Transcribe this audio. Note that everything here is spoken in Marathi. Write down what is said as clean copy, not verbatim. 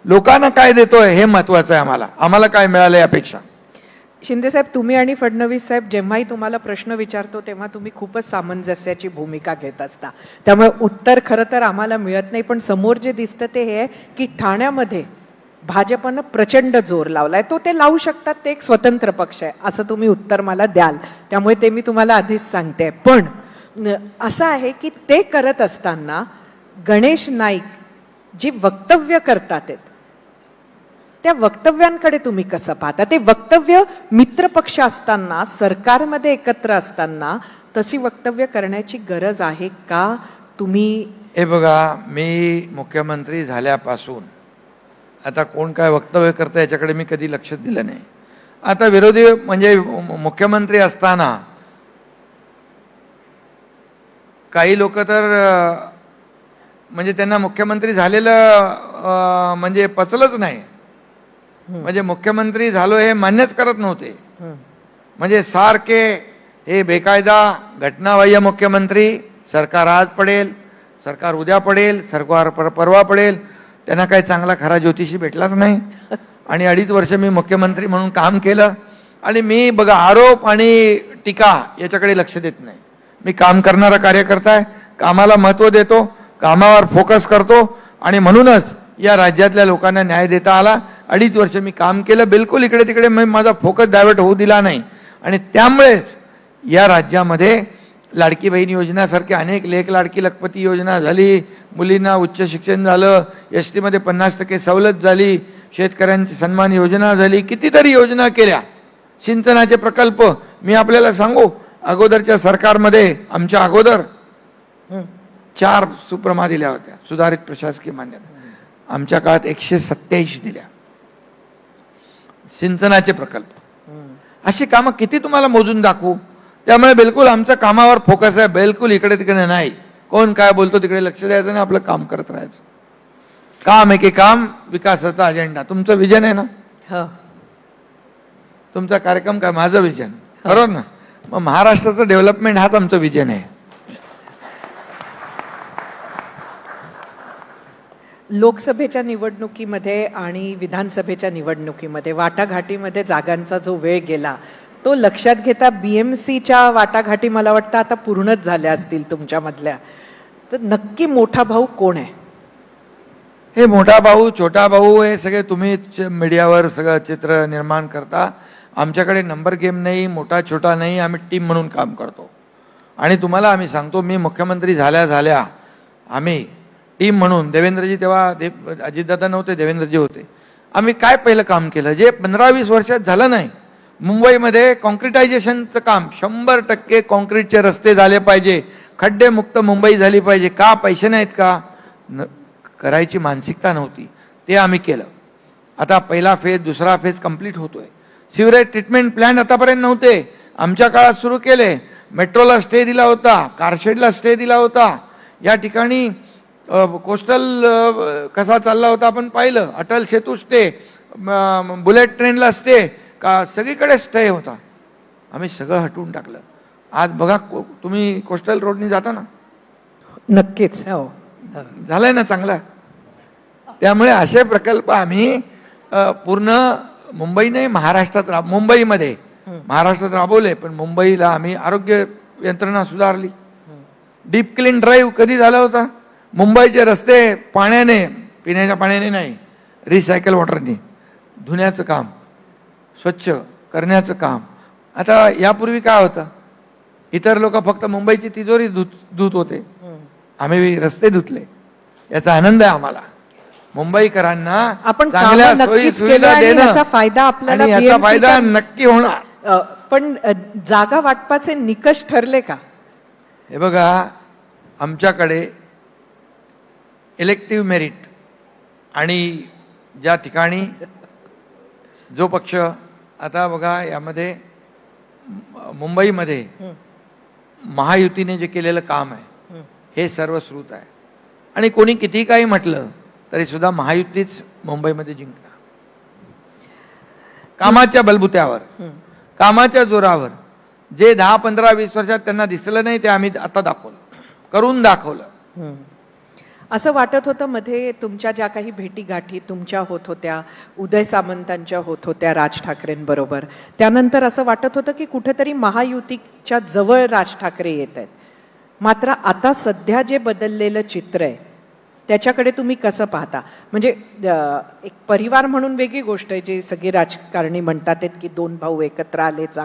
लोकांना काय देतोय हे महत्वाचं आहे. आम्हाला काय मिळालं यापेक्षा. शिंदे साहेब, तुम्ही आणि फडणवीस साहेब जेव्हाही तुम्हाला प्रश्न विचारतो तेव्हा तुम्ही खूपच सामंजस्याची भूमिका घेत असता. त्यामुळे उत्तर खरं तर आम्हाला मिळत नाही, पण समोर जे दिसतं ते हे आहे की ठाण्यामध्ये भाजपनं प्रचंड जोर लावलाय. तो ते लावू शकतात, ते एक स्वतंत्र पक्ष आहे, असं तुम्ही उत्तर मला द्याल. त्यामुळे ते मी तुम्हाला आधीच सांगते. पण असं आहे की ते करत असताना गणेश नाईक जी वक्तव्य करतात त्या वक्तव्यांकडे तुम्ही कसं पाहता? ते वक्तव्य मित्रपक्ष असताना, सरकारमध्ये एकत्र असताना तशी वक्तव्य करण्याची गरज आहे का? तुम्ही हे बघा, मी मुख्यमंत्री झाल्यापासून आता कोण काय वक्तव्य करतं याच्याकडे मी कधी लक्ष दिलं नाही. आता विरोधी म्हणजे मुख्यमंत्री असताना काही लोक तर म्हणजे त्यांना मुख्यमंत्री झालेलं म्हणजे पचलंच नाही. म्हणजे मुख्यमंत्री झालो हे मान्यच करत नव्हते. म्हणजे सारखे हे बेकायदा घटनाबाह्य मुख्यमंत्री, सरकार आज पडेल, सरकार उद्या पडेल, सरकार परवा पडेल. त्यांना काही चांगला खरा ज्योतिषी भेटलाच नाही. आणि 2.5 वर्ष मी मुख्यमंत्री म्हणून काम केलं. आणि मी बघा, आरोप आणि टीका याच्याकडे लक्ष देत नाही. मी काम करणारा कार्यकर्ता आहे, कामाला महत्त्व देतो, कामावर फोकस करतो. आणि म्हणूनच या राज्यातल्या लोकांना न्याय देता आला. 2.5 वर्ष मी काम केलं, बिलकुल इकडे तिकडे माझा फोकस डायव्हर्ट होऊ दिला नाही. आणि त्यामुळेच या राज्यामध्ये लाडकी बहीण योजनासारखी अनेक लेख लाडकी लखपती योजना झाली, मुलींना उच्च शिक्षण झालं, एसटी मध्ये 50% सवलत झाली, शेतकऱ्यांची सन्मान योजना झाली, कितीतरी योजना केल्या, सिंचनाचे प्रकल्प. मी आपल्याला सांगू, अगोदरच्या सरकारमध्ये आमच्या अगोदर 4 सुप्रमा दिल्या होत्या, सुधारित प्रशासकीय मान्यता. आमच्या काळात 187 दिल्या सिंचनाचे प्रकल्प. अशी कामं किती तुम्हाला मोजून दाखवू? त्यामुळे बिलकुल आमच्या कामावर फोकस आहे, बिलकुल इकडे तिकडे नाही. कोण काय बोलतो तिकडे लक्ष द्यायचं नाही, आपलं काम करत राहायचं. काम आहे की काम, विकासाचा अजेंडा. तुमचं विजन आहे ना, तुमचा कार्यक्रम काय, माझं विजन, बरोबर ना? मग महाराष्ट्राचं डेव्हलपमेंट हाच आमचं विजन आहे. लोकसभेच्या निवडणुकीमध्ये आणि विधानसभेच्या निवडणुकीमध्ये वाटाघाटीमध्ये जागांचा जो वेळ गेला तो लक्षात घेता बीएमसीच्या वाटाघाटी मला वाटतं आता पूर्णच झाल्या असतील तुमच्यामधल्या. तर नक्की मोठा भाऊ कोण आहे? हे मोठा भाऊ, छोटा भाऊ, हे सगळे तुम्ही मीडियावर सगळं चित्र निर्माण करता. आमच्याकडे नंबर गेम नाही, मोठा छोटा नाही, आम्ही टीम म्हणून काम करतो. आणि तुम्हाला आम्ही सांगतो, मी मुख्यमंत्री झाल्या आम्ही टीम म्हणून, देवेंद्रजी तेव्हा अजितदादा नव्हते, देवेंद्रजी होते, आम्ही काय पहिलं काम केलं जे 15-20 वर्षात झालं नाही. मुंबईमध्ये कॉन्क्रिटायझेशनचं काम, 100% कॉन्क्रीटचे रस्ते झाले पाहिजे, खड्डे मुक्त मुंबई झाली पाहिजे. का? पैसे नाहीत का? करायची मानसिकता नव्हती. ते आम्ही केलं. आता पहिला फेज, दुसरा फेज कंप्लीट होतोय. सिवरेज ट्रीटमेंट प्लॅन आतापर्यंत नव्हते, आमच्या काळात सुरू केले. मेट्रोला स्टे दिला होता, कारशेडला स्टे दिला होता. या ठिकाणी कोस्टल कसा चालला होता आपण पाहिलं, अटल सेतू स्टे, बुलेट ट्रेनला स्टे, का सगळीकडे स्टे होता. आम्ही सगळं हटवून टाकलं. आज बघा, तुम्ही कोस्टल रोडनी जाता ना, नक्कीच हो, झालंय ना चांगलं. त्यामुळे असे प्रकल्प आम्ही पूर्ण मुंबई नाही, मुंबईमध्ये महाराष्ट्रात राबवले. पण मुंबईला आम्ही आरोग्य यंत्रणा सुधारली. डीप क्लीन ड्राईव्ह कधी झाला होता? मुंबईचे रस्ते पाण्याने, पिण्याच्या पाण्याने नाही, रिसायकल वॉटरने धुण्याचं काम, स्वच्छ करण्याचं काम. आता यापूर्वी काय होतं, इतर लोक फक्त मुंबईची तिजोरी धुत होते, आम्ही रस्ते धुतले. याचा आनंद आहे आम्हाला. मुंबईकरांना आपण चांगल्या सोयी सुविधा देणं, याचा फायदा आपल्याला, आणि याचा फायदा नक्की होणार. पण जागा वाटपाचे निकष ठरले का? हे बघा, आमच्याकडे इलेक्टिव्ह मेरिट, आणि ज्या ठिकाणी जो पक्ष, आता बघा यामध्ये मुंबईमध्ये महायुतीने जे केलेलं काम आहे हे सर्वश्रुत आहे. आणि कोणी किती काही म्हटलं तरी सुद्धा महायुतीच मुंबईमध्ये जिंकणार. कामाच्या बलबुत्यावर, कामाच्या जोरावर. जे 10, 15, 20 वर्षात त्यांना दिसलं नाही ते आम्ही आता दाखवलं, करून दाखवलं. असं वाटत होतं मध्ये तुमच्या ज्या काही भेटीगाठी तुमच्या होत होत्या, उदय सामंतांच्या होत होत्या राज ठाकरेंबरोबर, त्यानंतर असं वाटत होतं की कुठेतरी महायुतीच्या जवळ राज ठाकरे येत आहेत. मात्र आता सध्या जे बदललेलं चित्र आहे त्याच्याकडे तुम्ही कसं पाहता? म्हणजे एक परिवार म्हणून वेगळी गोष्ट आहे, जे सगळे राजकारणी म्हणतात आहेत की दोन भाऊ एकत्र आले